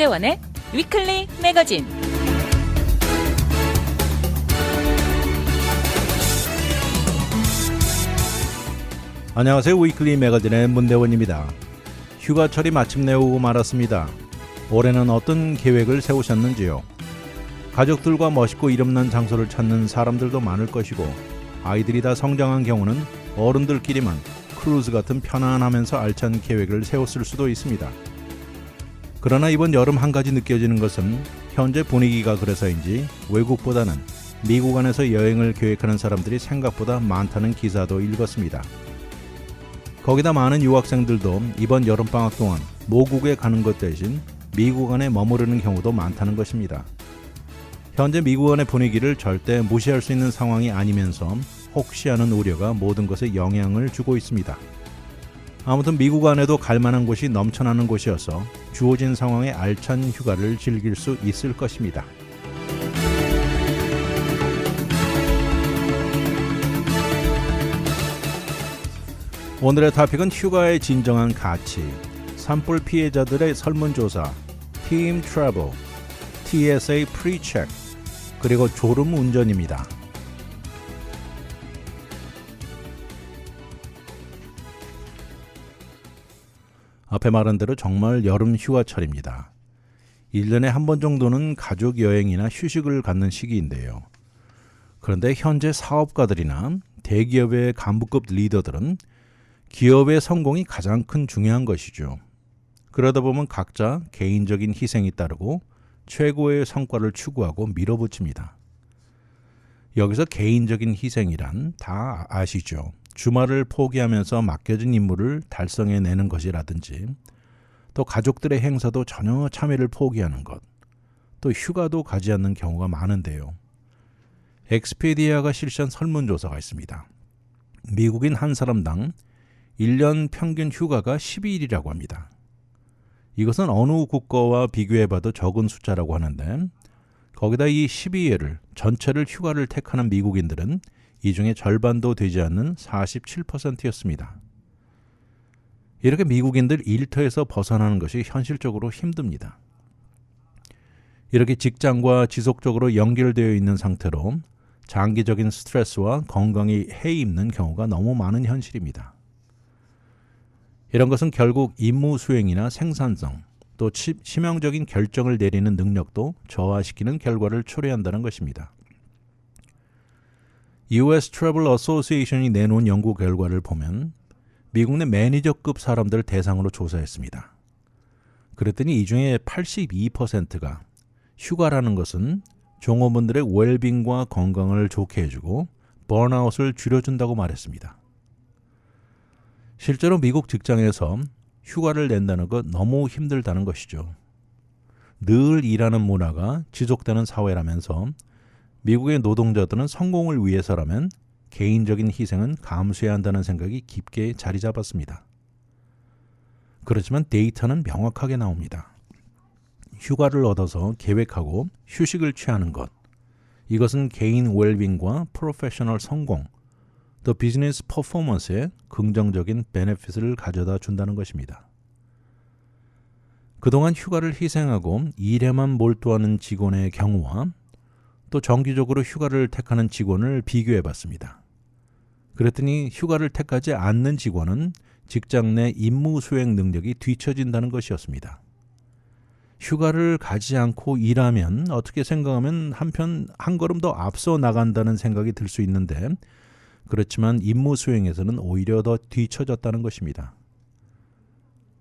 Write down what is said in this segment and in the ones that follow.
문대원의 위클리 매거진. 안녕하세요. 위클리 매거진의 문대원입니다. 휴가철이 마침내 오고 말았습니다. 올해는 어떤 계획을 세우셨는지요? 가족들과 멋있고 이름난 장소를 찾는 사람들도 많을 것이고, 아이들이 다 성장한 경우는 어른들끼리만 크루즈 같은 편안하면서 알찬 계획을 세웠을 수도 있습니다. 그러나 이번 여름 한 가지 느껴지는 것은 현재 분위기가 그래서인지 외국보다는 미국 안에서 여행을 계획하는 사람들이 생각보다 많다는 기사도 읽었습니다. 거기다 많은 유학생들도 이번 여름방학 동안 모국에 가는 것 대신 미국 안에 머무르는 경우도 많다는 것입니다. 현재 미국 안의 분위기를 절대 무시할 수 있는 상황이 아니면서 혹시 하는 우려가 모든 것에 영향을 주고 있습니다. 아무튼 미국 안에도 갈만한 곳이 넘쳐나는 곳이어서 주어진 상황에 알찬 휴가를 즐길 수 있을 것입니다. 오늘의 토픽은 휴가의 진정한 가치, 산불 피해자들의 설문조사, 팀 트래블, TSA 프리체크, 그리고 졸음 운전입니다. 앞에 말한 대로 정말 여름 휴가철입니다. 1년에 한 번 정도는 가족 여행이나 휴식을 갖는 시기인데요. 그런데 현재 사업가들이나 대기업의 간부급 리더들은 기업의 성공이 가장 큰 중요한 것이죠. 그러다 보면 각자 개인적인 희생이 따르고 최고의 성과를 추구하고 밀어붙입니다. 여기서 개인적인 희생이란 다 아시죠? 주말을 포기하면서 맡겨진 임무를 달성해내는 것이라든지, 또 가족들의 행사도 전혀 참여를 포기하는 것, 또 휴가도 가지 않는 경우가 많은데요. 엑스피디아가 실시한 설문조사가 있습니다. 미국인 한 사람당 1년 평균 휴가가 12일이라고 합니다. 이것은 어느 국가와 비교해봐도 적은 숫자라고 하는데, 거기다 이 12일을 전체를 휴가를 택하는 미국인들은 이 중에 절반도 되지 않는 47%였습니다. 이렇게 미국인들 일터에서 벗어나는 것이 현실적으로 힘듭니다. 이렇게 직장과 지속적으로 연결되어 있는 상태로 장기적인 스트레스와 건강이 해이 입는 경우가 너무 많은 현실입니다. 이런 것은 결국 임무 수행이나 생산성, 또 치명적인 결정을 내리는 능력도 저하시키는 결과를 초래한다는 것입니다. US Travel Association이 내놓은 연구 결과를 보면 미국 내 매니저급 사람들을 대상으로 조사했습니다. 그랬더니 이 중에 82%가 휴가라는 것은 종업원들의 웰빙과 건강을 좋게 해주고 번아웃을 줄여준다고 말했습니다. 실제로 미국 직장에서 휴가를 낸다는 것 너무 힘들다는 것이죠. 늘 일하는 문화가 지속되는 사회라면서 미국의 노동자들은 성공을 위해서라면 개인적인 희생은 감수해야 한다는 생각이 깊게 자리 잡았습니다. 그렇지만 데이터는 명확하게 나옵니다. 휴가를 얻어서 계획하고 휴식을 취하는 것, 이것은 개인 웰빙과 프로페셔널 성공, 또 비즈니스 퍼포먼스에 긍정적인 베네핏을 가져다 준다는 것입니다. 그동안 휴가를 희생하고 일에만 몰두하는 직원의 경우와 또 정기적으로 휴가를 택하는 직원을 비교해 봤습니다. 그랬더니 휴가를 택하지 않는 직원은 직장 내 임무 수행 능력이 뒤처진다는 것이었습니다. 휴가를 가지 않고 일하면 어떻게 생각하면 한편 한 걸음 더 앞서 나간다는 생각이 들 수 있는데, 그렇지만 임무 수행에서는 오히려 더 뒤처졌다는 것입니다.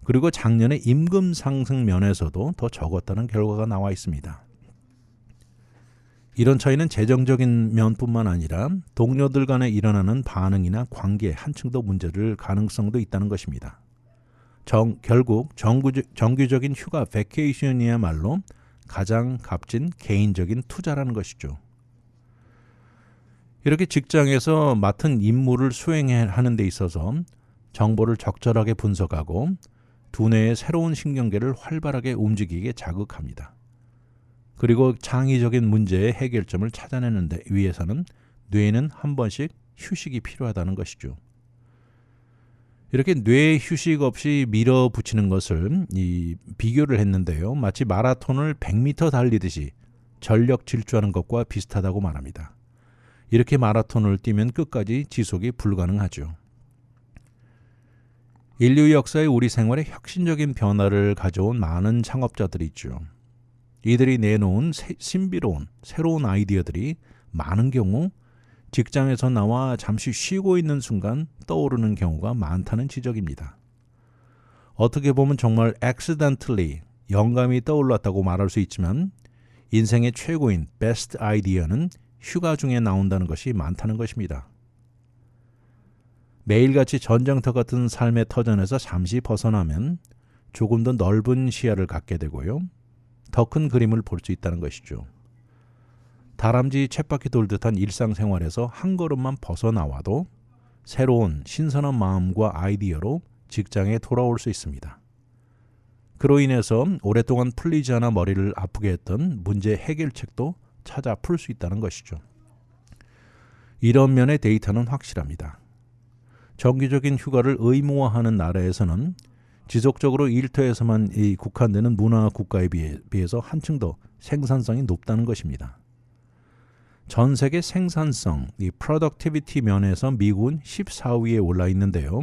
그리고 작년에 임금 상승 면에서도 더 적었다는 결과가 나와 있습니다. 이런 차이는 재정적인 면뿐만 아니라 동료들 간에 일어나는 반응이나 관계 한층 더 문제를 가능성도 있다는 것입니다. 결국 정규적인 휴가 베케이션이야말로 가장 값진 개인적인 투자라는 것이죠. 이렇게 직장에서 맡은 임무를 수행하는 데 있어서 정보를 적절하게 분석하고 두뇌의 새로운 신경계를 활발하게 움직이게 자극합니다. 그리고 창의적인 문제의 해결점을 찾아내는 데 위해서는 뇌는 한 번씩 휴식이 필요하다는 것이죠. 이렇게 뇌 휴식 없이 밀어붙이는 것을 비교를 했는데요. 마치 마라톤을 100m 달리듯이 전력 질주하는 것과 비슷하다고 말합니다. 이렇게 마라톤을 뛰면 끝까지 지속이 불가능하죠. 인류 역사에 우리 생활에 혁신적인 변화를 가져온 많은 창업자들이 있죠. 이들이 내놓은 신비로운 새로운 아이디어들이 많은 경우 직장에서 나와 잠시 쉬고 있는 순간 떠오르는 경우가 많다는 지적입니다. 어떻게 보면 정말 accidentally 영감이 떠올랐다고 말할 수 있지만 인생의 최고인 베스트 아이디어는 휴가 중에 나온다는 것이 많다는 것입니다. 매일같이 전쟁터 같은 삶의 터전에서 잠시 벗어나면 조금 더 넓은 시야를 갖게 되고요. 더 큰 그림을 볼 수 있다는 것이죠. 다람쥐 쳇바퀴 돌듯한 일상생활에서 한 걸음만 벗어나와도 새로운 신선한 마음과 아이디어로 직장에 돌아올 수 있습니다. 그로 인해서 오랫동안 풀리지 않아 머리를 아프게 했던 문제 해결책도 찾아 풀 수 있다는 것이죠. 이런 면의 데이터는 확실합니다. 정기적인 휴가를 의무화하는 나라에서는 지속적으로 일터에서만 국한되는 문화 국가에 비해서 한층 더 생산성이 높다는 것입니다. 전 세계 생산성, productivity 면에서 미국은 14위에 올라 있는데요.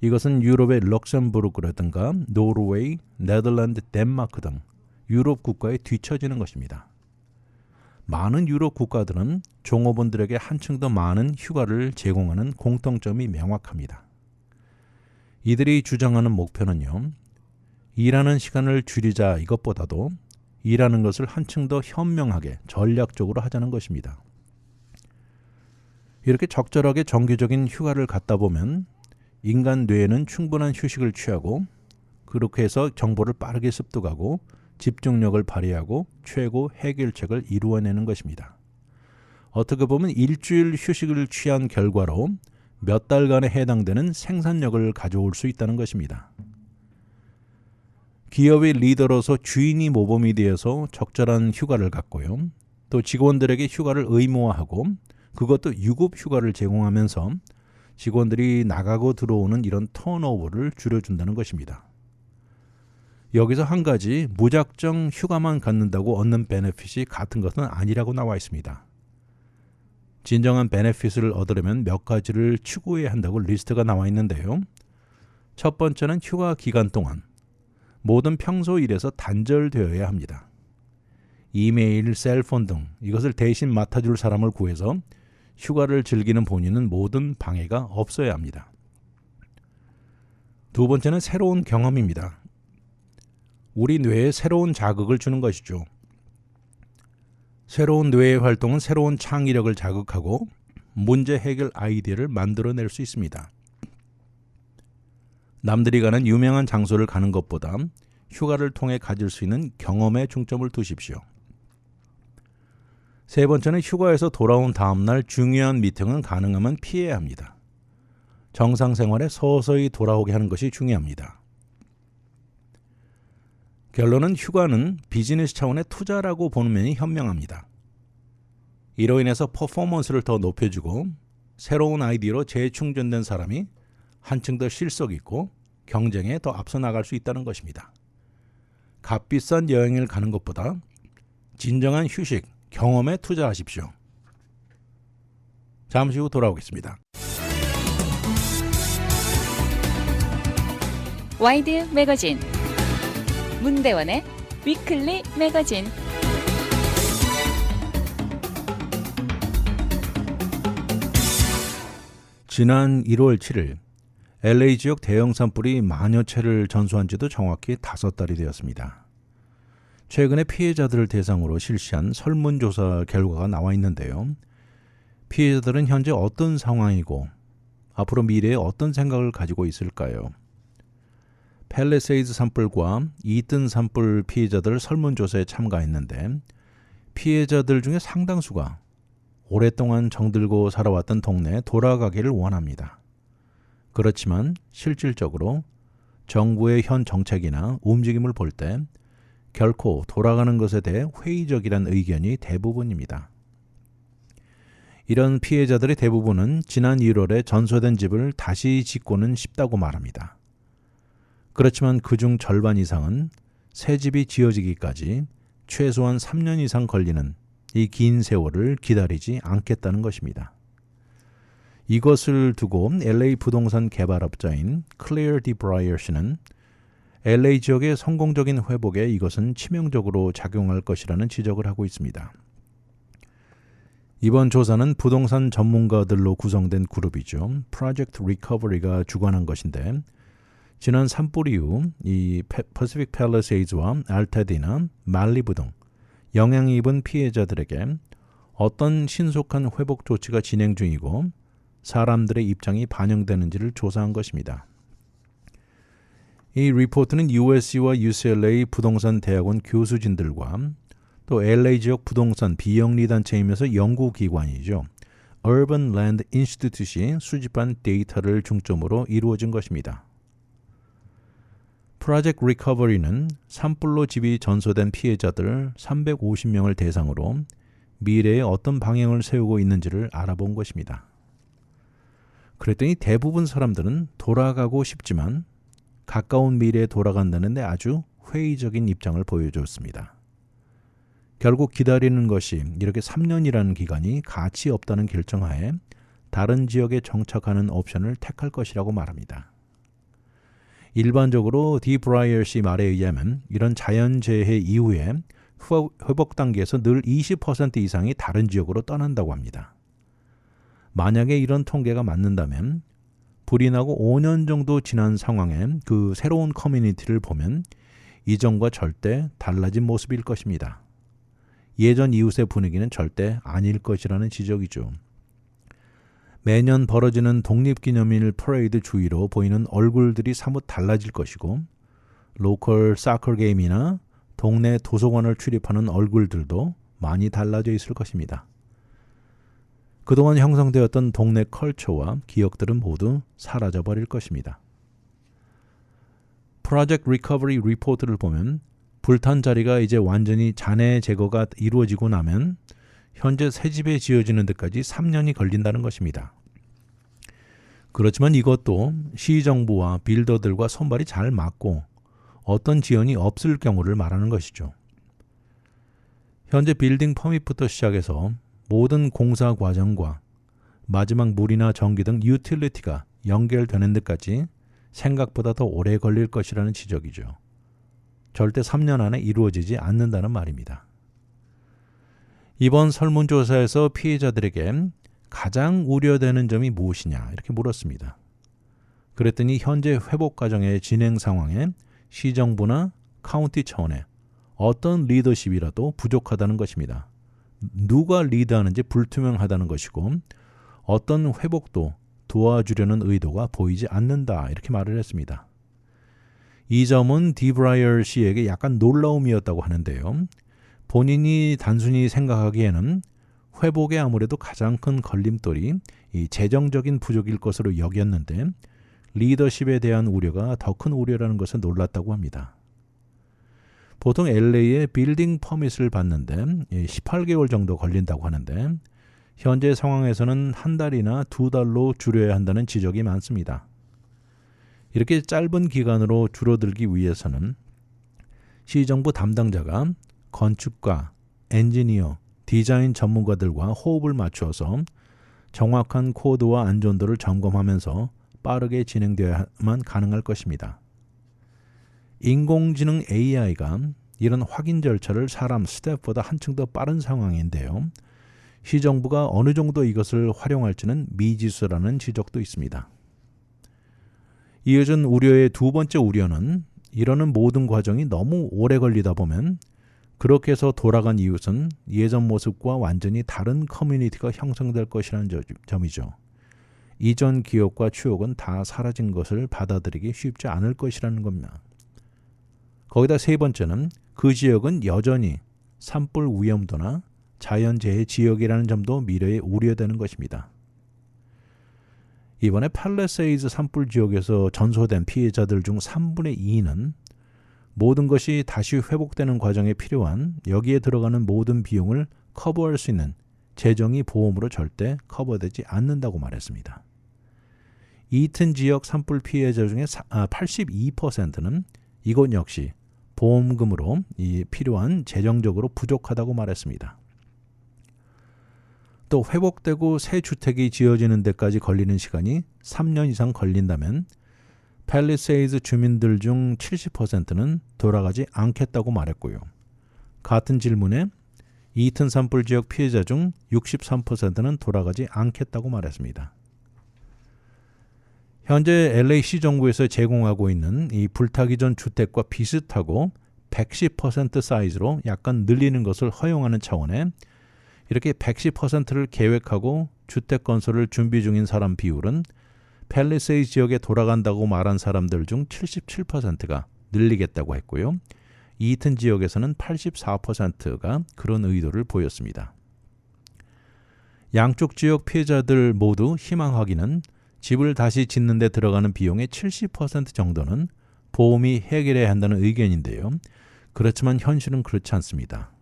이것은 유럽의 럭셈부르크라든가 노르웨이, 네덜란드, 덴마크 등 유럽 국가에 뒤처지는 것입니다. 많은 유럽 국가들은 종업원들에게 한층 더 많은 휴가를 제공하는 공통점이 명확합니다. 이들이 주장하는 목표는요, 일하는 시간을 줄이자 이것보다도 일하는 것을 한층 더 현명하게 전략적으로 하자는 것입니다. 이렇게 적절하게 정기적인 휴가를 갖다 보면 인간 뇌에는 충분한 휴식을 취하고 그렇게 해서 정보를 빠르게 습득하고 집중력을 발휘하고 최고 해결책을 이루어내는 것입니다. 어떻게 보면 일주일 휴식을 취한 결과로 몇 달간에 해당되는 생산력을 가져올 수 있다는 것입니다. 기업의 리더로서 주인이 모범이 되어서 적절한 휴가를 갖고요. 또 직원들에게 휴가를 의무화하고 그것도 유급 휴가를 제공하면서 직원들이 나가고 들어오는 이런 턴오버를 줄여준다는 것입니다. 여기서 한 가지 무작정 휴가만 갖는다고 얻는 베네핏이 같은 것은 아니라고 나와 있습니다. 진정한 베네핏을 얻으려면 몇 가지를 추구해야 한다고 리스트가 나와 있는데요. 첫 번째는 휴가 기간 동안 모든 평소 일에서 단절되어야 합니다. 이메일, 셀폰 등 이것을 대신 맡아줄 사람을 구해서 휴가를 즐기는 본인은 모든 방해가 없어야 합니다. 두 번째는 새로운 경험입니다. 우리 뇌에 새로운 자극을 주는 것이죠. 새로운 뇌의 활동은 새로운 창의력을 자극하고 문제 해결 아이디어를 만들어낼 수 있습니다. 남들이 가는 유명한 장소를 가는 것보다 휴가를 통해 가질 수 있는 경험에 중점을 두십시오. 세 번째는 휴가에서 돌아온 다음날 중요한 미팅은 가능하면 피해야 합니다. 정상 생활에 서서히 돌아오게 하는 것이 중요합니다. 결론은 휴가는 비즈니스 차원의 투자라고 보는 면이 현명합니다. 이로 인해서 퍼포먼스를 더 높여주고 새로운 아이디어로 재충전된 사람이 한층 더 실속 있고 경쟁에 더 앞서 나갈 수 있다는 것입니다. 값비싼 여행을 가는 것보다 진정한 휴식, 경험에 투자하십시오. 잠시 후 돌아오겠습니다. 와이드 매거진 문대원의 위클리 매거진. 지난 1월 7일 LA 지역 대형 산불이 만여 채를 전수한 지도 정확히 5달이 되었습니다. 최근에 피해자들을 대상으로 실시한 설문조사 결과가 나와 있는데요. 피해자들은 현재 어떤 상황이고 앞으로 미래에 어떤 생각을 가지고 있을까요? 팰리세이드 산불과 이튼 산불 피해자들 설문조사에 참가했는데 피해자들 중에 상당수가 오랫동안 정들고 살아왔던 동네에 돌아가기를 원합니다. 그렇지만 실질적으로 정부의 현 정책이나 움직임을 볼 때 결코 돌아가는 것에 대해 회의적이란 의견이 대부분입니다. 이런 피해자들의 대부분은 지난 1월에 전소된 집을 다시 짓고는 싶다고 말합니다. 그렇지만 그중 절반 이상은 새 집이 지어지기까지 최소한 3년 이상 걸리는 이 긴 세월을 기다리지 않겠다는 것입니다. 이것을 두고 LA 부동산 개발업자인 클레어 디브라이어 씨는 LA 지역의 성공적인 회복에 이것은 치명적으로 작용할 것이라는 지적을 하고 있습니다. 이번 조사는 부동산 전문가들로 구성된 그룹이죠. 프로젝트 리커버리가 주관한 것인데 지난 산불 이후 이 퍼시픽 팰리세이드와 알타디나 말리부 등 영향이 입은 피해자들에게 어떤 신속한 회복 조치가 진행 중이고 사람들의 입장이 반영되는지를 조사한 것입니다. 이 리포트는 USC와 UCLA 부동산 대학원 교수진들과 또 LA 지역 부동산 비영리 단체이면서 연구기관이죠. Urban Land Institute이 수집한 데이터를 중점으로 이루어진 것입니다. 프로젝트 리커버리는 산불로 집이 전소된 피해자들 350명을 대상으로 미래에 어떤 방향을 세우고 있는지를 알아본 것입니다. 그랬더니 대부분 사람들은 돌아가고 싶지만 가까운 미래에 돌아간다는데 아주 회의적인 입장을 보여줬습니다. 결국 기다리는 것이 이렇게 3년이라는 기간이 가치 없다는 결정하에 다른 지역에 정착하는 옵션을 택할 것이라고 말합니다. 일반적으로 디브라이어 씨 말에 의하면 이런 자연재해 이후에 회복 단계에서 늘 20% 이상이 다른 지역으로 떠난다고 합니다. 만약에 이런 통계가 맞는다면 불이 나고 5년 정도 지난 상황에 그 새로운 커뮤니티를 보면 이전과 절대 달라진 모습일 것입니다. 예전 이웃의 분위기는 절대 아닐 것이라는 지적이죠. 매년 벌어지는 독립기념일 퍼레이드 주위로 보이는 얼굴들이 사뭇 달라질 것이고 로컬 사커 게임이나 동네 도서관을 출입하는 얼굴들도 많이 달라져 있을 것입니다. 그동안 형성되었던 동네 컬처와 기억들은 모두 사라져버릴 것입니다. 프로젝트 리커버리 리포트를 보면 불탄 자리가 이제 완전히 잔해 제거가 이루어지고 나면 현재 새 집에 지어지는 데까지 3년이 걸린다는 것입니다. 그렇지만 이것도 시정부와 빌더들과 손발이 잘 맞고 어떤 지연이 없을 경우를 말하는 것이죠. 현재 빌딩 퍼밋부터 시작해서 모든 공사 과정과 마지막 물이나 전기 등 유틸리티가 연결되는 데까지 생각보다 더 오래 걸릴 것이라는 지적이죠. 절대 3년 안에 이루어지지 않는다는 말입니다. 이번 설문조사에서 피해자들에게 가장 우려되는 점이 무엇이냐 이렇게 물었습니다. 그랬더니 현재 회복 과정의 진행 상황에 시정부나 카운티 차원의 어떤 리더십이라도 부족하다는 것입니다. 누가 리드하는지 불투명하다는 것이고 어떤 회복도 도와주려는 의도가 보이지 않는다 이렇게 말을 했습니다. 이 점은 디브라이어 씨에게 약간 놀라움이었다고 하는데요. 본인이 단순히 생각하기에는 회복에 아무래도 가장 큰 걸림돌이 이 재정적인 부족일 것으로 여겼는데 리더십에 대한 우려가 더 큰 우려라는 것에 놀랐다고 합니다. 보통 LA에 빌딩 퍼밋을 받는데 18개월 정도 걸린다고 하는데 현재 상황에서는 한 달이나 2달로 줄여야 한다는 지적이 많습니다. 이렇게 짧은 기간으로 줄어들기 위해서는 시정부 담당자가 건축가, 엔지니어, 디자인 전문가들과 호흡을 맞추어서 정확한 코드와 안전도를 점검하면서 빠르게 진행되어야만 가능할 것입니다. 인공지능 AI가 이런 확인 절차를 사람 스텝보다 한층 더 빠른 상황인데요. 시정부가 어느 정도 이것을 활용할지는 미지수라는 지적도 있습니다. 이어진 우려의 두 번째 우려는 이러는 모든 과정이 너무 오래 걸리다 보면 그렇게 해서 돌아간 이웃은 예전 모습과 완전히 다른 커뮤니티가 형성될 것이라는 점이죠. 이전 기억과 추억은 다 사라진 것을 받아들이기 쉽지 않을 것이라는 겁니다. 거기다 세 번째는 그 지역은 여전히 산불 위험도나 자연재해 지역이라는 점도 미래에 우려되는 것입니다. 이번에 팔레세이드 산불 지역에서 전소된 피해자들 중 3분의 2는 모든 것이 다시 회복되는 과정에 필요한 여기에 들어가는 모든 비용을 커버할 수 있는 재정이 보험으로 절대 커버되지 않는다고 말했습니다. 이튼 지역 산불 피해자 중에 82%는 이곳 역시 보험금으로 필요한 재정적으로 부족하다고 말했습니다. 또 회복되고 새 주택이 지어지는 데까지 걸리는 시간이 3년 이상 걸린다면 팰리세이드 주민들 중 70%는 돌아가지 않겠다고 말했고요. 같은 질문에 이튼 산불 지역 피해자 중 63%는 돌아가지 않겠다고 말했습니다. 현재 LA시 정부에서 제공하고 있는 이 불타기 전 주택과 비슷하고 110% 사이즈로 약간 늘리는 것을 허용하는 차원에 이렇게 110%를 계획하고 주택 건설을 준비 중인 사람 비율은 팰리세이드 지역에 돌아간다고 말한 사람들 중 77%가 늘리겠다고 했고요. 이튼 지역에서는 84%가 그런 의도를 보였습니다. 양쪽 지역 피해자들 모두 희망하기는 집을 다시 짓는 데 들어가는 비용의 70% 정도는 보험이 해결해야 한다는 의견인데요. 그렇지만 현실은 그렇지 않습니다.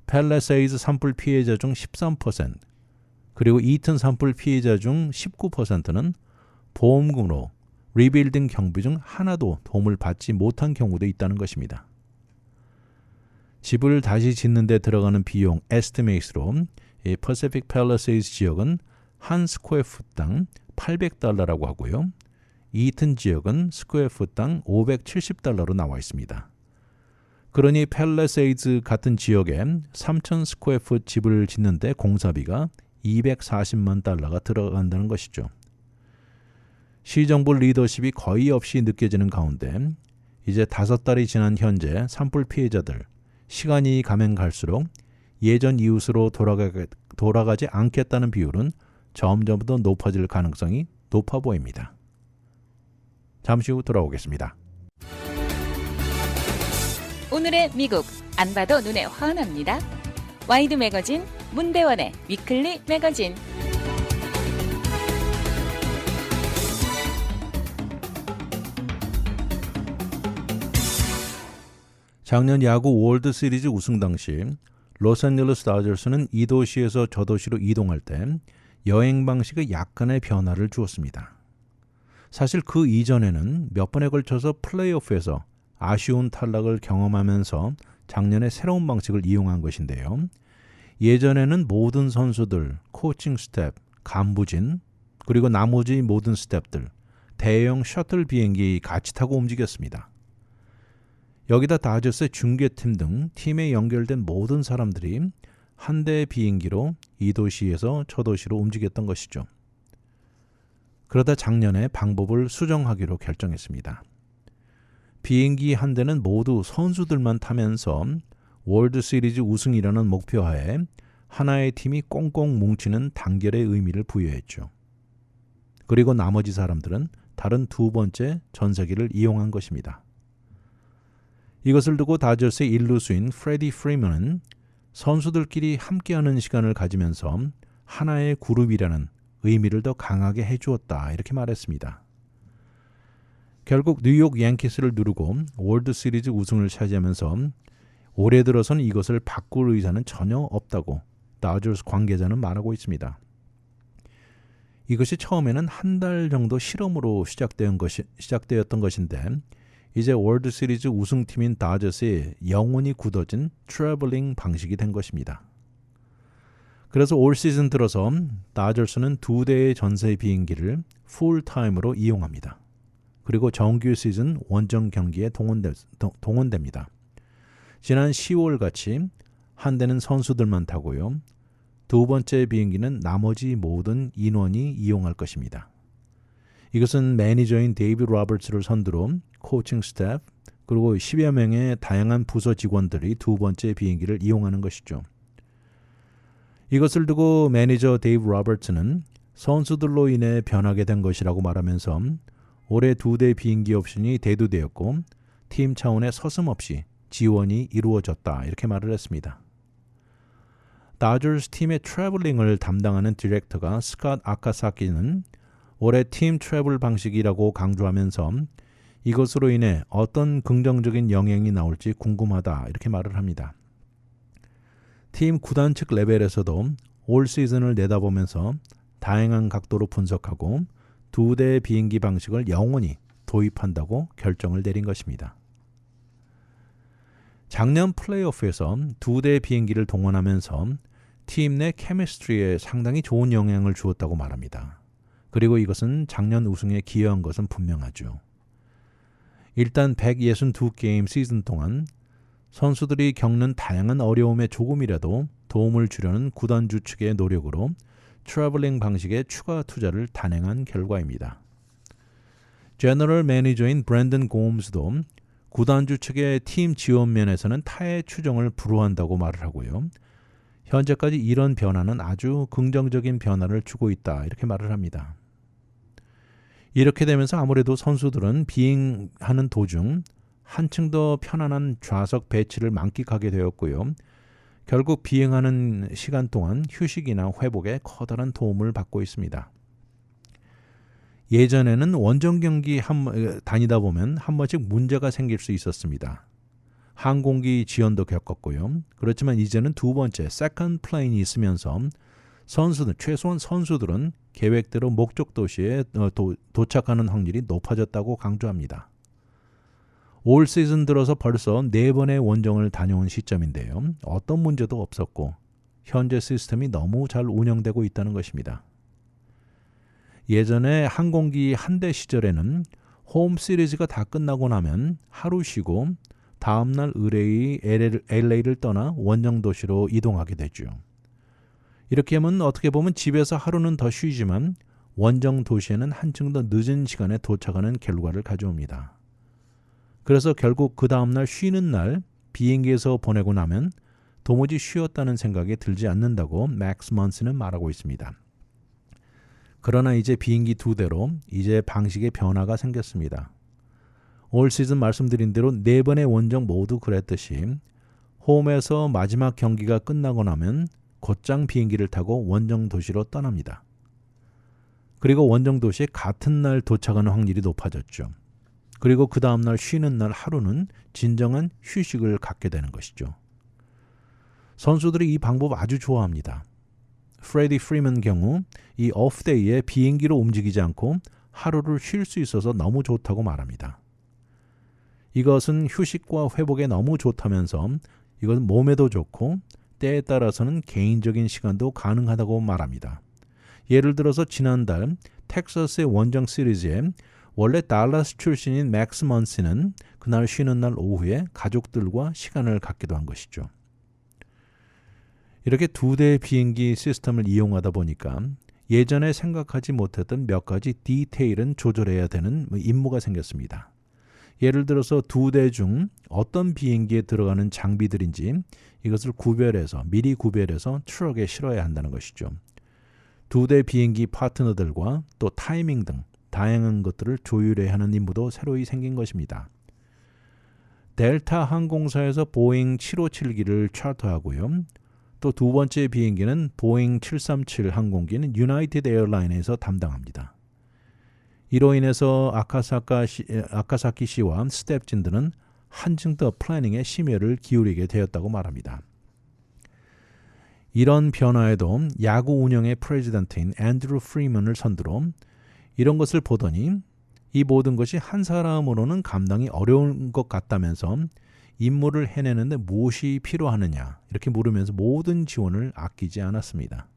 팰리세이드 산불 피해자 중 13%, 그리고 이튼 산불 피해자 중 19%는 보험금으로 리빌딩 경비 중 하나도 도움을 받지 못한 경우도 있다는 것입니다. 집을 다시 짓는 데 들어가는 비용 에스티메이트로 이 퍼시픽 팰리세이드 지역은 한 스퀘어풋당 $800라고 하고요. 이튼 지역은 스퀘어풋당 $570로 나와 있습니다. 그러니 팰리세이드 같은 지역에 3,000 스퀘어풋 집을 짓는데 공사비가 $240만 들어간다는 것이죠. 시정부 리더십이 거의 없이 느껴지는 가운데 이제 5달이 지난 현재 산불 피해자들, 시간이 가면 갈수록 예전 이웃으로 돌아가지 않겠다는 비율은 점점 더 높아질 가능성이 높아 보입니다. 잠시 후 돌아오겠습니다. 오늘의 미국 안 봐도 눈에 환합니다. 와이드 매거진 문대원의 위클리 매거진. 작년 야구 월드 시리즈 우승 당시 로스앤젤레스 다저스는 이 도시에서 저 도시로 이동할 때 여행 방식에 약간의 변화를 주었습니다. 사실 그 이전에는 몇 번에 걸쳐서 플레이오프에서 아쉬운 탈락을 경험하면서 작년에 새로운 방식을 이용한 것인데요. 예전에는 모든 선수들, 코칭 스텝, 간부진, 그리고 나머지 모든 스텝들, 대형 셔틀 비행기 같이 타고 움직였습니다. 여기다 다저스의 중계팀 등 팀에 연결된 모든 사람들이 한 대의 비행기로 이 도시에서 저 도시로 움직였던 것이죠. 그러다 작년에 방법을 수정하기로 결정했습니다. 비행기 한 대는 모두 선수들만 타면서 월드 시리즈 우승이라는 목표하에 하나의 팀이 꽁꽁 뭉치는 단결의 의미를 부여했죠. 그리고 나머지 사람들은 다른 두 번째 전세기를 이용한 것입니다. 이것을 두고 다저스의 일루수인 프레디 프리먼은 선수들끼리 함께하는 시간을 가지면서 하나의 그룹이라는 의미를 더 강하게 해주었다 이렇게 말했습니다. 결국 뉴욕 양키스를 누르고 월드 시리즈 우승을 차지하면서 올해 들어서는 이것을 바꿀 의사는 전혀 없다고 다저스 관계자는 말하고 있습니다. 이것이 처음에는 한 달 정도 실험으로 시작되었던 것인데 이제 월드 시리즈 우승팀인 다저스의 영혼이 굳어진 트래블링 방식이 된 것입니다. 그래서 올 시즌 들어서 다저스는 2대의 전세 비행기를 풀타임으로 이용합니다. 그리고 정규 시즌 원정 경기에 동원됩니다. 지난 10월 같이 한 대는 선수들만 타고요. 두 번째 비행기는 나머지 모든 인원이 이용할 것입니다. 이것은 매니저인 데이비드 로버츠를 선두로 코칭 스태프 그리고 10여 명의 다양한 부서 직원들이 두 번째 비행기를 이용하는 것이죠. 이것을 두고 매니저 데이비드 로버츠는 선수들로 인해 변하게 된 것이라고 말하면서 올해 2대 비행기 옵션이 대두되었고 팀 차원의 서슴없이 지원이 이루어졌다 이렇게 말을 했습니다. 다저스 팀의 트래블링을 담당하는 디렉터가 스캇 아카사키는 올해 팀 트래블 방식이라고 강조하면서 이것으로 인해 어떤 긍정적인 영향이 나올지 궁금하다 이렇게 말을 합니다. 팀 구단 측 레벨에서도 올 시즌을 내다보면서 다양한 각도로 분석하고 두 대의 비행기 방식을 영원히 도입한다고 결정을 내린 것입니다. 작년 플레이오프에서 두 대의 비행기를 동원하면서 팀 내 케미스트리에 상당히 좋은 영향을 주었다고 말합니다. 그리고 이것은 작년 우승에 기여한 것은 분명하죠. 일단 162게임 시즌 동안 선수들이 겪는 다양한 어려움에 조금이라도 도움을 주려는 구단주 측의 노력으로 트래블링 방식의 추가 투자를 단행한 결과입니다. 제너럴 매니저인 브랜든 고음스도 구단주 측의 팀 지원 면에서는 타의 추정을 불허한다고 말을 하고요. 현재까지 이런 변화는 아주 긍정적인 변화를 주고 있다 이렇게 말을 합니다. 이렇게 되면서 아무래도 선수들은 비행하는 도중 한층 더 편안한 좌석 배치를 만끽하게 되었고요. 결국 비행하는 시간 동안 휴식이나 회복에 커다란 도움을 받고 있습니다. 예전에는 원정 경기 다니다 보면 한 번씩 문제가 생길 수 있었습니다. 항공기 지연도 겪었고요. 그렇지만 이제는 두 번째 세컨드 플레인이 있으면서 최소한 선수들은 계획대로 목적 도시에 도착하는 확률이 높아졌다고 강조합니다. 올 시즌 들어서 벌써 4번의 원정을 다녀온 시점인데요. 어떤 문제도 없었고 현재 시스템이 너무 잘 운영되고 있다는 것입니다. 예전에 항공기 한 대 시절에는 홈 시리즈가 다 끝나고 나면 하루 쉬고 다음날 의뢰의 LA를 떠나 원정 도시로 이동하게 되죠. 이렇게 하면 어떻게 보면 집에서 하루는 더 쉬지만 원정 도시에는 한층 더 늦은 시간에 도착하는 결과를 가져옵니다. 그래서 결국 그 다음날 쉬는 날 비행기에서 보내고 나면 도무지 쉬었다는 생각이 들지 않는다고 맥스 먼스는 말하고 있습니다. 그러나 이제 비행기 두 대로 이제 방식의 변화가 생겼습니다. 올 시즌 말씀드린 대로 4번의 원정 모두 그랬듯이 홈에서 마지막 경기가 끝나고 나면 곧장 비행기를 타고 원정 도시로 떠납니다. 그리고 원정 도시에 같은 날 도착하는 확률이 높아졌죠. 그리고 그 다음날 쉬는 날 하루는 진정한 휴식을 갖게 되는 것이죠. 선수들이 이 방법 아주 좋아합니다. 프레디 프리먼 경우 이 오프데이에 비행기로 움직이지 않고 하루를 쉴 수 있어서 너무 좋다고 말합니다. 이것은 휴식과 회복에 너무 좋다면서 이것은 몸에도 좋고 때에 따라서는 개인적인 시간도 가능하다고 말합니다. 예를 들어서 지난달 텍사스의 원정 시리즈에 원래 달라스 출신인 맥스 먼스는 그날 쉬는 날 오후에 가족들과 시간을 갖기도 한 것이죠. 이렇게 두 대의 비행기 시스템을 이용하다 보니까 예전에 생각하지 못했던 몇 가지 디테일은 조절해야 되는 임무가 생겼습니다. 예를 들어서 두 대 중 어떤 비행기에 들어가는 장비들인지 이것을 미리 구별해서 트럭에 실어야 한다는 것이죠. 두 대 비행기 파트너들과 또 타이밍 등 다양한 것들을 조율해야 하는 임무도 새로이 생긴 것입니다. 델타 항공사에서 보잉 757기를 차트하고요. 또 두 번째 비행기는 보잉 737 항공기는 유나이티드 에어라인에서 담당합니다. 이로 인해서 아카사키시와 스텝진들은 한층 더 플래닝에 심혈을 기울이게 되었다고 말합니다. 이런 변화에도 야구 운영의 프레지던트인 앤드루 프리먼을 선두로 이런 것을 보더니 이 모든 것이 한 사람으로는 감당이 어려운 것 같다면서 임무를 해내는데 무엇이 필요하느냐 이렇게 물으면서 모든 지원을 아끼지 않았습니다.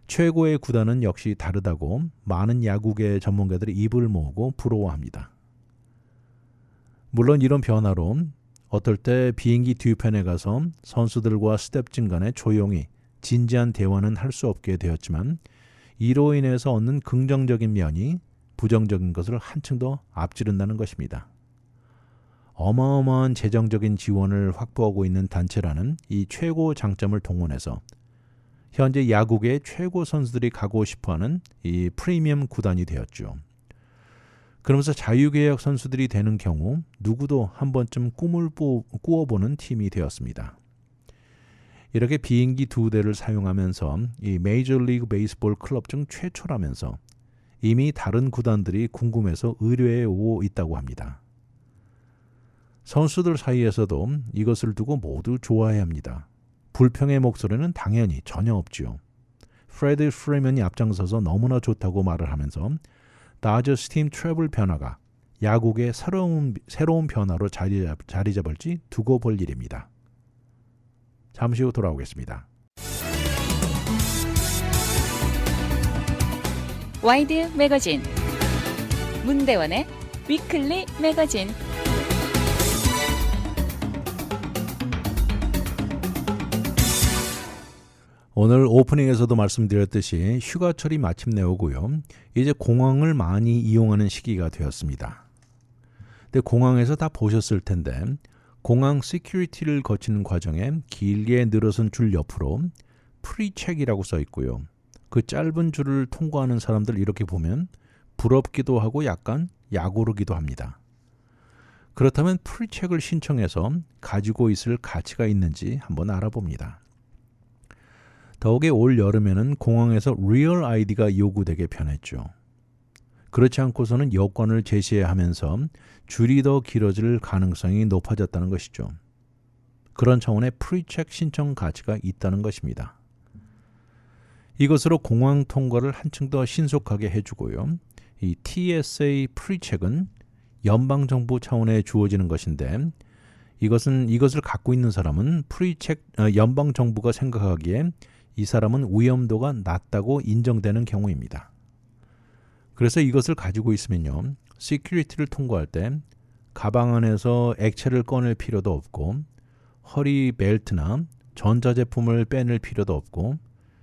최고의 구단은 역시 다르다고 많은 야구계 전문가들이 입을 모으고 부러워합니다. 물론 이런 변화로 어떨 때 비행기 뒤편에 가서 선수들과 스텝진 간에 조용히 진지한 대화는 할 수 없게 되었지만 이로 인해서 얻는 긍정적인 면이 부정적인 것을 한층 더 앞지른다는 것입니다. 어마어마한 재정적인 지원을 확보하고 있는 단체라는 이 최고 장점을 동원해서 현재 야구계의 최고 선수들이 가고 싶어하는 이 프리미엄 구단이 되었죠. 그러면서 자유계약 선수들이 되는 경우 누구도 한 번쯤 꿈을 꾸어보는 팀이 되었습니다. 이렇게 비행기 두 대를 사용하면서 이 메이저리그 베이스볼 클럽 중 최초라면서 이미 다른 구단들이 궁금해서 의뢰해 오고 있다고 합니다. 선수들 사이에서도 이것을 두고 모두 좋아해야 합니다. 불평의 목소리는 당연히 전혀 없지요. 프레드 프리먼이 앞장서서 너무나 좋다고 말을 하면서 다저스 팀 트래블 변화가 야구의 새로운 변화로 자리 잡을지 두고 볼 일입니다. 잠시 후 돌아오겠습니다. 와이드 매거진 문대원의 위클리 매거진. 오늘 오프닝에서도 말씀드렸듯이 휴가철이 마침내 오고요. 이제 공항을 많이 이용하는 시기가 되었습니다. 근데 공항에서 다 보셨을 텐데 공항 시큐리티를 거치는 과정에 길게 늘어선 줄 옆으로 프리체크이라고 써 있고요. 그 짧은 줄을 통과하는 사람들 이렇게 보면 부럽기도 하고 약간 약오르기도 합니다. 그렇다면 프리체크를 신청해서 가지고 있을 가치가 있는지 한번 알아봅니다. 더욱이 올 여름에는 공항에서 리얼 아이디가 요구되게 변했죠. 그렇지 않고서는 여권을 제시해야 하면서 줄이 더 길어질 가능성이 높아졌다는 것이죠. 그런 차원의 프리체크 신청 가치가 있다는 것입니다. 이것으로 공항 통과를 한층 더 신속하게 해주고요. 이 TSA 프리체크는 연방정부 차원에 주어지는 것인데 이것을 갖고 있는 사람은 연방정부가 생각하기에 이 사람은 위험도가 낮다고 인정되는 경우입니다. 그래서 이것을 가지고 있으면요. 시큐리티를 통과할 때 가방 안에서 액체를 꺼낼 필요도 없고 허리 벨트나 전자제품을 빼낼 필요도 없고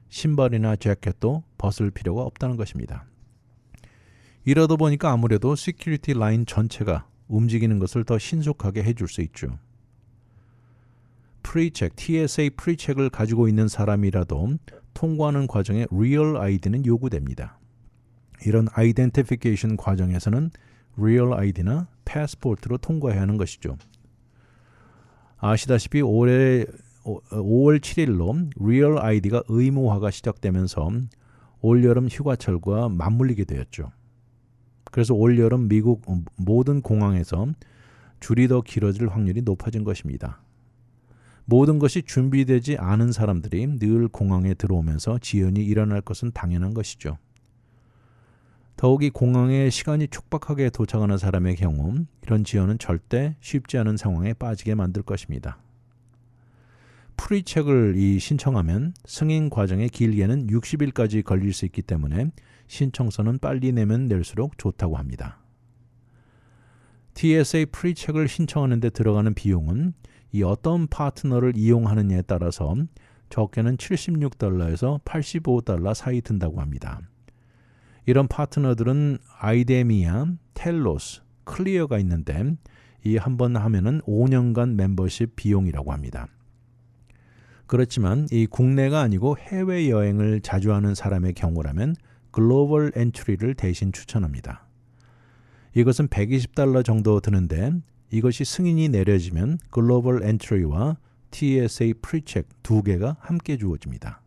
신발이나 재킷도 벗을 필요가 없다는 것입니다. 이러다 보니까 아무래도 시큐리티 라인 전체가 움직이는 것을 더 신속하게 해줄 수 있죠. 프리체크, TSA 프리체크를 가지고 있는 사람이라도 통과하는 과정에 리얼 아이디는 요구됩니다. 이런 아이덴티피케이션 과정에서는 리얼 아이디나 패스포트로 통과해야 하는 것이죠. 아시다시피 올해 5월 7일로 리얼 아이디가 의무화가 시작되면서 올여름 휴가철과 맞물리게 되었죠. 그래서 올여름 미국 모든 공항에서 줄이 더 길어질 확률이 높아진 것입니다. 모든 것이 준비되지 않은 사람들이 늘 공항에 들어오면서 지연이 일어날 것은 당연한 것이죠. 더욱이 공항에 시간이 촉박하게 도착하는 사람의 경우 이런 지연은 절대 쉽지 않은 상황에 빠지게 만들 것입니다. 프리체크를 신청하면 승인 과정에 길게는 60일까지 걸릴 수 있기 때문에 신청서는 빨리 내면 낼수록 좋다고 합니다. TSA 프리체크를 신청하는 데 들어가는 비용은 이 어떤 파트너를 이용하느냐에 따라서 적게는 $76에서 $85 사이 든다고 합니다. 이런 파트너들은 아이데미아, 텔로스, 클리어가 있는데 이 한 번 하면은 5년간 멤버십 비용이라고 합니다. 그렇지만 이 국내가 아니고 해외여행을 자주 하는 사람의 경우라면 글로벌 엔트리를 대신 추천합니다. 이것은 $120 정도 드는데 이것이 승인이 내려지면 글로벌 엔트리와 TSA 프리체크 두 개가 함께 주어집니다.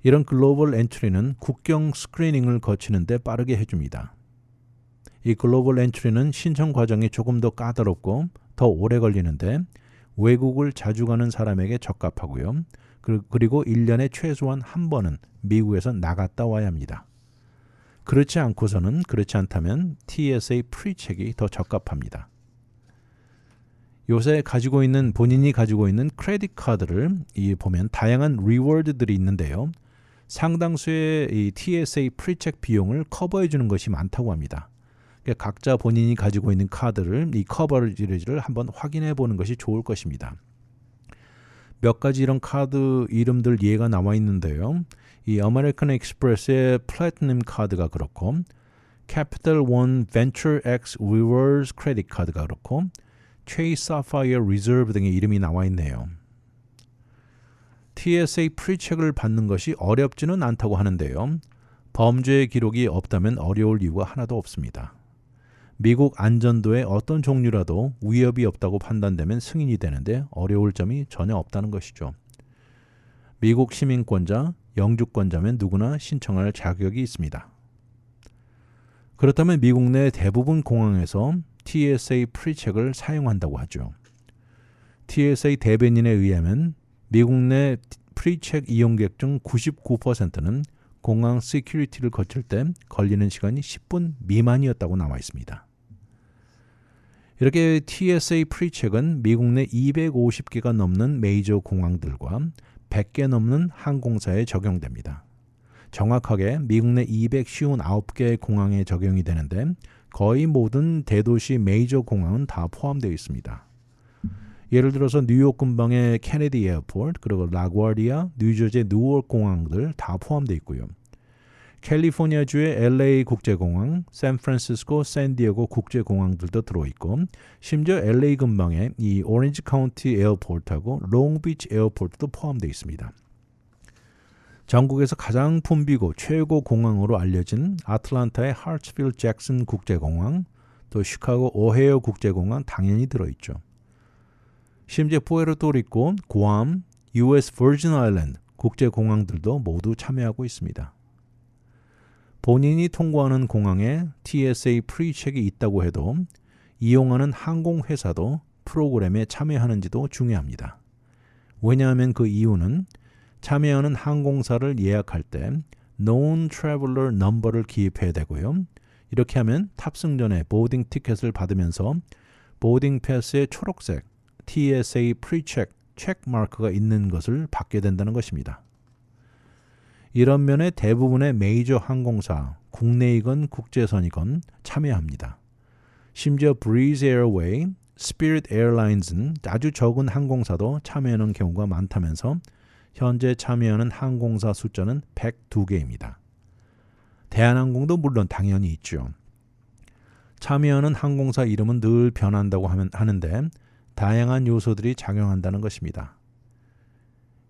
이런 글로벌 엔트리는 국경 스크리닝을 거치는데 빠르게 해줍니다. 이 글로벌 엔트리는 신청 과정이 조금 더 까다롭고 더 오래 걸리는데 외국을 자주 가는 사람에게 적합하고요. 그리고 1년에 최소한 한 번은 미국에서 나갔다 와야 합니다. 그렇지 않다면 TSA 프리체크가 더 적합합니다. 요새 본인이 가지고 있는 크레딧 카드를 보면 다양한 리워드들이 있는데요. 상당수의 이 TSA 프리체크 비용을 커버해 주는 것이 많다고 합니다. 각자 본인이 가지고 있는 카드를 이 커버리지를 한번 확인해 보는 것이 좋을 것입니다. 몇 가지 이런 카드 이름들 예가 나와 있는데요. 이 아메리칸 익스프레스의 플래티넘 카드가 그렇고 캐피털 원 벤처 X 리워드 크레딧 카드가 그렇고 체이스 사파이어 리저브 등의 이름이 나와 있네요. TSA 프리체크를 받는 것이 어렵지는 않다고 하는데요. 범죄 기록이 없다면 어려울 이유가 하나도 없습니다. 미국 안전도에 어떤 종류라도 위협이 없다고 판단되면 승인이 되는데 어려울 점이 전혀 없다는 것이죠. 미국 시민권자, 영주권자면 누구나 신청할 자격이 있습니다. 그렇다면 미국 내 대부분 공항에서 TSA 프리체크를 사용한다고 하죠. TSA 대변인에 의하면 미국 내 프리책 이용객 중 99%는 공항 시큐리티를 거칠 때 걸리는 시간이 10분 미만이었다고 나와 있습니다. 이렇게 TSA 프리책은 미국 내 250개가 넘는 메이저 공항들과 100개 넘는 항공사에 적용됩니다. 정확하게 미국 내 259개 공항에 적용이 되는데 거의 모든 대도시 메이저 공항은 다 포함되어 있습니다. 예를 들어서 뉴욕 근방의 케네디 에어포트, 그리고 라구아디아, 뉴저지 뉴워크 공항들 다 포함되어 있고요. 캘리포니아주의 LA 국제공항, 샌프란시스코, 샌디에고 국제공항들도 들어있고, 심지어 LA 근방의 이 오렌지 카운티 에어포트하고 롱비치 에어포트도 포함되어 있습니다. 전국에서 가장 붐비고 최고 공항으로 알려진 아틀란타의 하츠필 잭슨 국제공항, 또 시카고 오헤어 국제공항 당연히 들어있죠. 심지어 푸에르토리코, 구암, US 버진 아일랜드 국제공항들도 모두 참여하고 있습니다. 본인이 통과하는 공항에 TSA 프리책이 있다고 해도 이용하는 항공회사도 프로그램에 참여하는지도 중요합니다. 왜냐하면 그 이유는 참여하는 항공사를 예약할 때 Known Traveler Number를 기입해야 되고요. 이렇게 하면 탑승 전에 보딩 티켓을 받으면서 보딩 패스에 초록색 TSA 프리책 체크 마크가 있는 것을 받게 된다는 것입니다. 이런 면에 대부분의 메이저 항공사, 국내이건 국제선이건 참여합니다. 심지어 브리즈 에어웨이, 스피릿 에어라인즈는 아주 적은 항공사도 참여하는 경우가 많다면서 현재 참여하는 항공사 숫자는 102개입니다. 대한항공도 물론 당연히 있죠. 참여하는 항공사 이름은 늘 변한다고 하는데 다양한 요소들이 작용한다는 것입니다.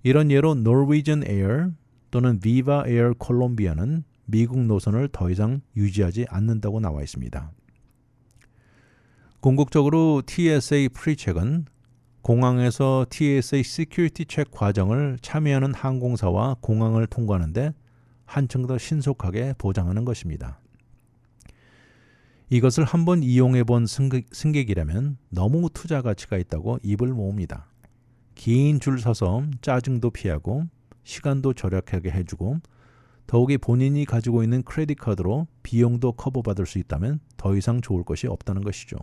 이런 예로 노르웨이전 에어 또는 비바 에어 콜롬비아는 미국 노선을 더 이상 유지하지 않는다고 나와 있습니다. 궁극적으로 TSA 프리책은 공항에서 TSA 시큐리티 체크 과정을 참여하는 항공사와 공항을 통과하는데 한층 더 신속하게 보장하는 것입니다. 이것을 한번 이용해 본 승객이라면 너무 투자 가치가 있다고 입을 모읍니다. 긴 줄 서서 짜증도 피하고 시간도 절약하게 해주고 더욱이 본인이 가지고 있는 크레딧 카드로 비용도 커버받을 수 있다면 더 이상 좋을 것이 없다는 것이죠.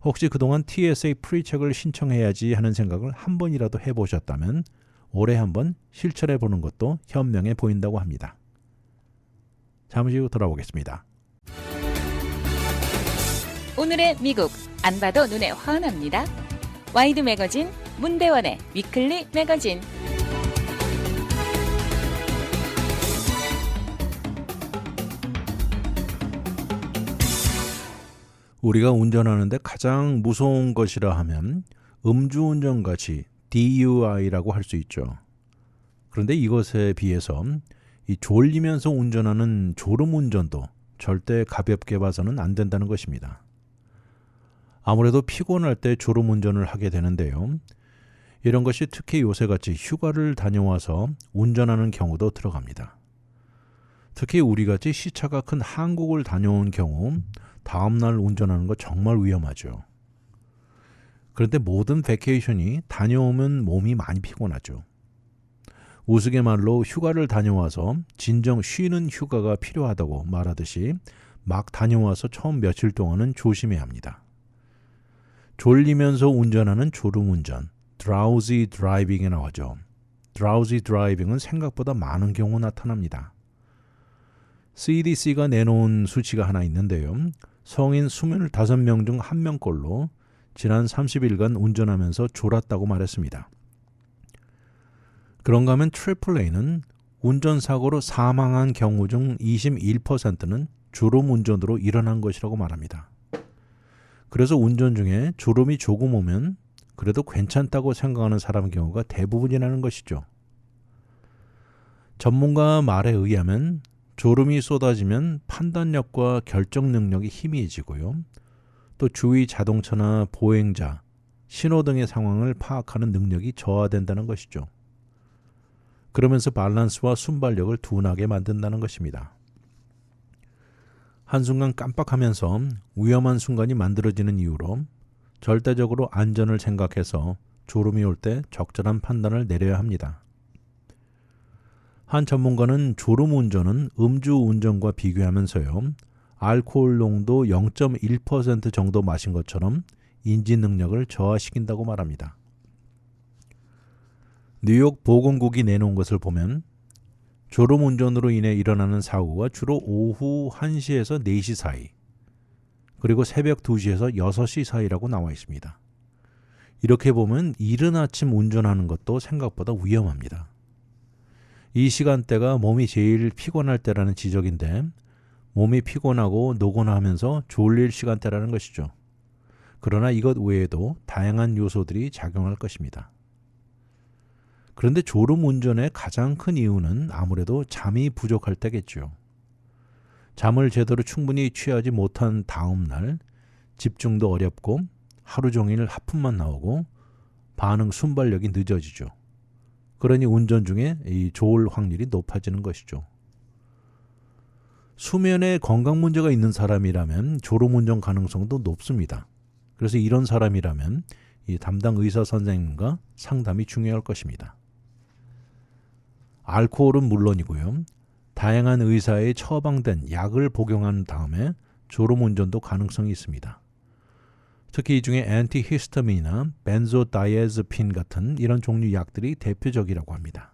혹시 그동안 TSA 프리책을 신청해야지 하는 생각을 한 번이라도 해보셨다면 올해 한번 실천해 보는 것도 현명해 보인다고 합니다. 잠시 후 돌아오겠습니다. 오늘의 미국 안 봐도 눈에 환합니다. 와이드 매거진 문대원의 위클리 매거진. 우리가 운전하는데 가장 무서운 것이라 하면 음주운전같이 DUI라고 할 수 있죠. 그런데 이것에 비해서 이 졸리면서 운전하는 졸음운전도 절대 가볍게 봐서는 안 된다는 것입니다. 아무래도 피곤할 때 졸음운전을 하게 되는데요. 이런 것이 특히 요새같이 휴가를 다녀와서 운전하는 경우도 들어갑니다. 특히 우리같이 시차가 큰 한국을 다녀온 경우 다음날 운전하는 거 정말 위험하죠. 그런데 모든 베케이션이 다녀오면 몸이 많이 피곤하죠. 우스갯말로 휴가를 다녀와서 진정 쉬는 휴가가 필요하다고 말하듯이 막 다녀와서 처음 며칠 동안은 조심해야 합니다. 졸리면서 운전하는 졸음운전, drowsy driving이라고 하죠. drowsy driving은 생각보다 많은 경우 나타납니다. CDC가 내놓은 수치가 하나 있는데요. 성인 25명 중 1명꼴로 지난 30일간 운전하면서 졸았다고 말했습니다. 그런가 하면 AAA는 운전사고로 사망한 경우 중 21%는 졸음운전으로 일어난 것이라고 말합니다. 그래서 운전 중에 졸음이 조금 오면 그래도 괜찮다고 생각하는 사람 경우가 대부분이라는 것이죠. 전문가 말에 의하면 졸음이 쏟아지면 판단력과 결정 능력이 희미해지고요. 또 주위 자동차나 보행자, 신호등의 상황을 파악하는 능력이 저하된다는 것이죠. 그러면서 밸런스와 순발력을 둔하게 만든다는 것입니다. 한순간 깜빡하면서 위험한 순간이 만들어지는 이유로 절대적으로 안전을 생각해서 졸음이 올 때 적절한 판단을 내려야 합니다. 한 전문가는 졸음 운전은 음주 운전과 비교하면서요, 알코올 농도 0.1% 정도 마신 것처럼 인지 능력을 저하시킨다고 말합니다. 뉴욕 보건국이 내놓은 것을 보면 졸음 운전으로 인해 일어나는 사고가 주로 오후 1시에서 4시 사이, 그리고 새벽 2시에서 6시 사이라고 나와 있습니다. 이렇게 보면 이른 아침 운전하는 것도 생각보다 위험합니다. 이 시간대가 몸이 제일 피곤할 때라는 지적인데, 몸이 피곤하고 노곤하면서 졸릴 시간대라는 것이죠. 그러나 이것 외에도 다양한 요소들이 작용할 것입니다. 그런데 졸음 운전의 가장 큰 이유는 아무래도 잠이 부족할 때겠죠. 잠을 제대로 충분히 취하지 못한 다음 날 집중도 어렵고 하루 종일 하품만 나오고 반응 순발력이 늦어지죠. 그러니 운전 중에 이 졸 확률이 높아지는 것이죠. 수면에 건강 문제가 있는 사람이라면 졸음 운전 가능성도 높습니다. 그래서 이런 사람이라면 이 담당 의사 선생님과 상담이 중요할 것입니다. 알코올은 물론이고요, 다양한 의사의 처방된 약을 복용한 다음에 졸음 운전도 가능성이 있습니다. 특히 이 중에 엔티히스타민이나 벤조다이아제핀 같은 이런 종류 약들이 대표적이라고 합니다.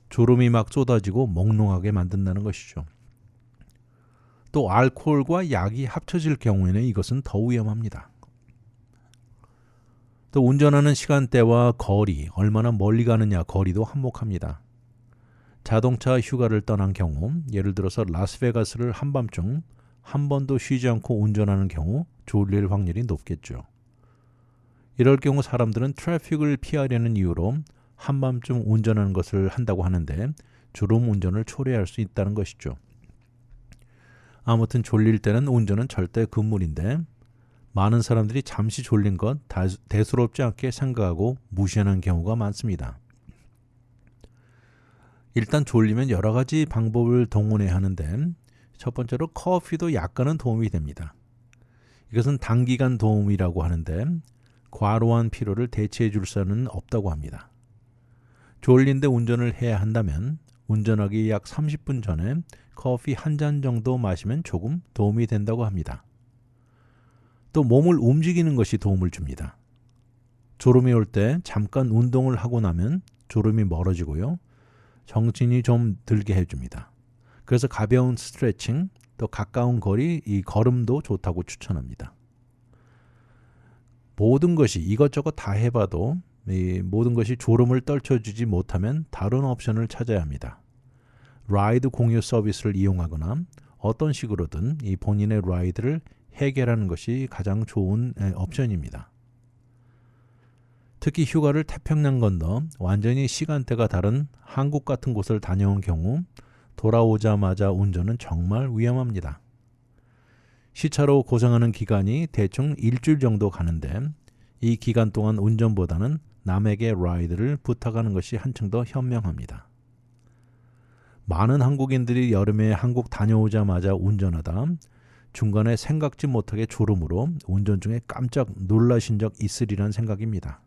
졸음이 막 쏟아지고 몽롱하게 만든다는 것이죠. 또 알코올과 약이 합쳐질 경우에는 이것은 더 위험합니다. 또 운전하는 시간대와 거리, 얼마나 멀리 가느냐 거리도 한몫합니다. 자동차 휴가를 떠난 경우, 예를 들어서 라스베가스를 한밤중 한 번도 쉬지 않고 운전하는 경우 졸릴 확률이 높겠죠. 이럴 경우 사람들은 트래픽을 피하려는 이유로 한밤중 운전하는 것을 한다고 하는데 졸음 운전을 초래할 수 있다는 것이죠. 아무튼 졸릴 때는 운전은 절대 금물인데, 많은 사람들이 잠시 졸린 것 대수롭지 않게 생각하고 무시하는 경우가 많습니다. 일단 졸리면 여러 가지 방법을 동원해야 하는데, 첫 번째로 커피도 약간은 도움이 됩니다. 이것은 단기간 도움이라고 하는데 과로한 피로를 대체해 줄 수는 없다고 합니다. 졸린데 운전을 해야 한다면 운전하기 약 30분 전에 커피 한 잔 정도 마시면 조금 도움이 된다고 합니다. 또 몸을 움직이는 것이 도움을 줍니다. 졸음이 올 때 잠깐 운동을 하고 나면 졸음이 멀어지고요, 정신이 좀 들게 해줍니다. 그래서 가벼운 스트레칭, 또 가까운 거리, 이 걸음도 좋다고 추천합니다. 모든 것이 이것저것 다 해봐도 이 모든 것이 졸음을 떨쳐주지 못하면 다른 옵션을 찾아야 합니다. 라이드 공유 서비스를 이용하거나 어떤 식으로든 이 본인의 라이드를 해결하는 것이 가장 좋은 옵션입니다. 특히 휴가를 태평양 건너 완전히 시간대가 다른 한국 같은 곳을 다녀온 경우 돌아오자마자 운전은 정말 위험합니다. 시차로 고생하는 기간이 대충 일주일 정도 가는데, 이 기간 동안 운전보다는 남에게 라이드를 부탁하는 것이 한층 더 현명합니다. 많은 한국인들이 여름에 한국 다녀오자마자 운전하다 중간에 생각지 못하게 졸음으로 운전 중에 깜짝 놀라신 적 있으리란 생각입니다.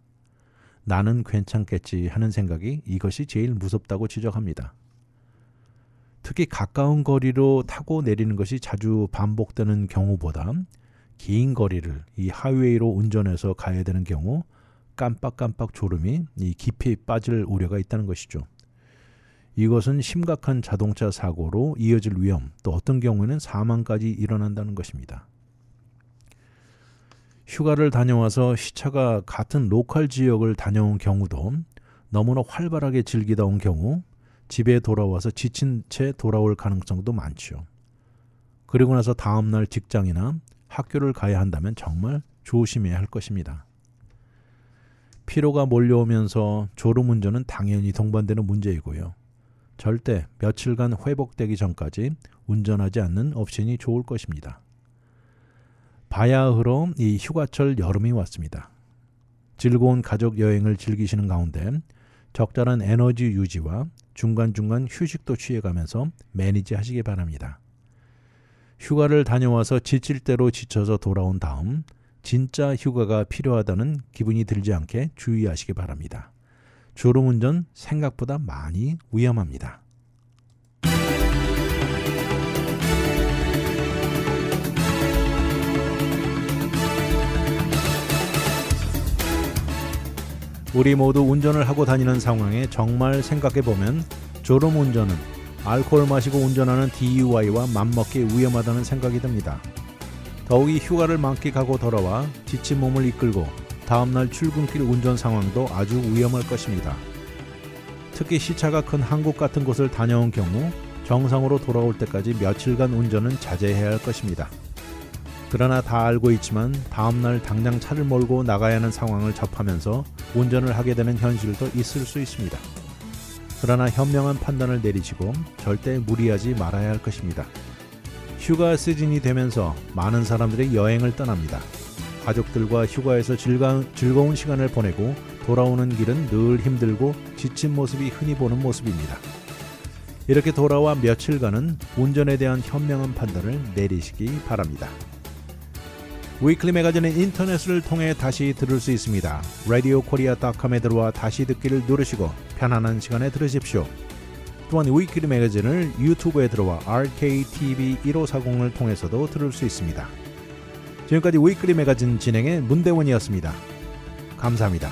나는 괜찮겠지 하는 생각이 이것이 제일 무섭다고 지적합니다. 특히 가까운 거리로 타고 내리는 것이 자주 반복되는 경우보다 긴 거리를 이 하이웨이로 운전해서 가야 되는 경우 깜빡깜빡 졸음이 이 깊이 빠질 우려가 있다는 것이죠. 이것은 심각한 자동차 사고로 이어질 위험, 또 어떤 경우에는 사망까지 일어난다는 것입니다. 휴가를 다녀와서 시차가 같은 로컬 지역을 다녀온 경우도 너무나 활발하게 즐기다 온 경우 집에 돌아와서 지친 채 돌아올 가능성도 많죠. 그리고 나서 다음날 직장이나 학교를 가야 한다면 정말 조심해야 할 것입니다. 피로가 몰려오면서 졸음운전은 당연히 동반되는 문제이고요. 절대 며칠간 회복되기 전까지 운전하지 않는 옵션이 좋을 것입니다. 바야흐로 이 휴가철 여름이 왔습니다. 즐거운 가족 여행을 즐기시는 가운데 적절한 에너지 유지와 중간중간 휴식도 취해가면서 매니지하시기 바랍니다. 휴가를 다녀와서 지칠 대로 지쳐서 돌아온 다음 진짜 휴가가 필요하다는 기분이 들지 않게 주의하시기 바랍니다. 졸음운전 생각보다 많이 위험합니다. 우리 모두 운전을 하고 다니는 상황에 정말 생각해보면 졸음운전은 알코올 마시고 운전하는 DUI와 맞먹기 위험하다는 생각이 듭니다. 더욱이 휴가를 만끽하고 돌아와 지친 몸을 이끌고 다음날 출근길 운전 상황도 아주 위험할 것입니다. 특히 시차가 큰 한국 같은 곳을 다녀온 경우 정상으로 돌아올 때까지 며칠간 운전은 자제해야 할 것입니다. 그러나 다 알고 있지만 다음날 당장 차를 몰고 나가야 하는 상황을 접하면서 운전을 하게 되는 현실도 있을 수 있습니다. 그러나 현명한 판단을 내리시고 절대 무리하지 말아야 할 것입니다. 휴가 시즌이 되면서 많은 사람들이 여행을 떠납니다. 가족들과 휴가에서 즐거운 시간을 보내고 돌아오는 길은 늘 힘들고 지친 모습이 흔히 보는 모습입니다. 이렇게 돌아와 며칠간은 운전에 대한 현명한 판단을 내리시기 바랍니다. 위클리 매거진은 인터넷을 통해 다시 들을 수 있습니다. radiokorea.com에 들어와 다시 듣기를 누르시고 편안한 시간에 들으십시오. 또한 위클리 매거진을 유튜브에 들어와 RKTV1540을 통해서도 들을 수 있습니다. 지금까지 위클리 매거진 진행의 문대원이었습니다. 감사합니다.